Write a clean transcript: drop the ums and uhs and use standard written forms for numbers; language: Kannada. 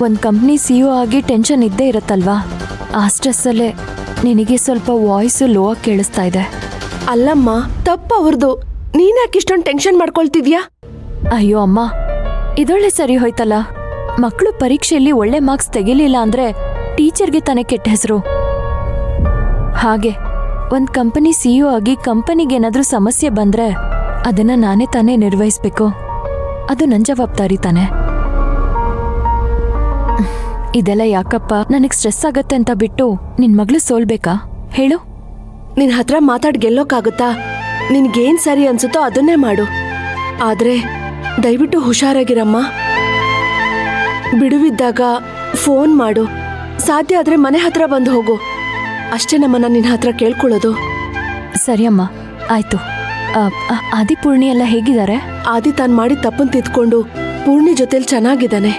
ಒಂದು ಕಂಪ್ನಿ CEO ಆಗಿ ಟೆನ್ಷನ್ ಇದ್ದೇ ಇರುತ್ತಲ್ವಾ, ಆ ಸ್ಟ್ರೆಸ್ಸಲ್ಲೇ ನಿನಗೆ ಸ್ವಲ್ಪ ವಾಯ್ಸು ಲೋ ಆಗಿ ಕೇಳಿಸ್ತಾ ಇದೆ. ಅಲ್ಲಮ್ಮ, ತಪ್ಪು ಅವ್ರದ್ದು. ನೀನ್ಯಾಕೆ ಇಷ್ಟೊಂದು ಟೆನ್ಷನ್ ಮಾಡ್ಕೊಳ್ತಿದ್ಯಾ? ಅಯ್ಯೋ ಅಮ್ಮ, ಇದೊಳ್ಳೆ ಸರಿ ಹೋಯ್ತಲ್ಲ. ಮಕ್ಕಳು ಪರೀಕ್ಷೆಯಲ್ಲಿ ಒಳ್ಳೆ ಮಾರ್ಕ್ಸ್ ತೆಗಿಲಿಲ್ಲ ಅಂದ್ರೆ ಟೀಚರ್ಗೆ ತಾನೇ ಕೆಟ್ಟ ಹೆಸರು. ಹಾಗೆ ಒಂದು ಕಂಪನಿ CEO ಆಗಿ ಕಂಪನಿಗೇನಾದ್ರೂ ಸಮಸ್ಯೆ ಬಂದ್ರೆ ಅದನ್ನ ನಾನೇ ತಾನೇ ನಿರ್ವಹಿಸ್ಬೇಕು. ಅದು ನನ್ನ ಜವಾಬ್ದಾರಿ ತಾನೆ. ಇದೆಲ್ಲ ಯಾಕಪ್ಪ, ನನಗೆ ಸ್ಟ್ರೆಸ್ ಆಗತ್ತೆ ಅಂತ ಬಿಟ್ಟು ನಿನ್ ಮಗಳು ಸೋಲ್ಬೇಕಾ ಹೇಳು? ನಿನ್ ಹತ್ರ ಮಾತಾಡ್ ಗೆಲ್ಲೋಕ್ಕಾಗುತ್ತಾ? ನಿನ್ಗೇನ್ ಸರಿ ಅನ್ಸುತ್ತೋ ಅದನ್ನೇ ಮಾಡು. ಆದ್ರೆ ದಯವಿಟ್ಟು ಹುಷಾರಾಗಿರಮ್ಮ. ಬಿಡುವಿದ್ದಾಗ ಫೋನ್ ಮಾಡು. ಸಾಧ್ಯ ಆದ್ರೆ ಮನೆ ಹತ್ರ ಬಂದು ಹೋಗು. ಅಷ್ಟೇ ನಮ್ಮನ್ನ ನಿನ್ನ ಹತ್ರ ಕೇಳ್ಕೊಳ್ಳೋದು. ಸರಿ ಅಮ್ಮ, ಆಯ್ತು. ಆದಿ ಪೂರ್ಣಿ ಎಲ್ಲ ಹೇಗಿದ್ದಾರೆ? ಆದಿ ತಾನು ಮಾಡಿ ತಪ್ಪನ್ ತಿದ್ಕೊಂಡು ಪೂರ್ಣಿ ಜೊತೆಲಿ ಚೆನ್ನಾಗಿದ್ದಾನೆ.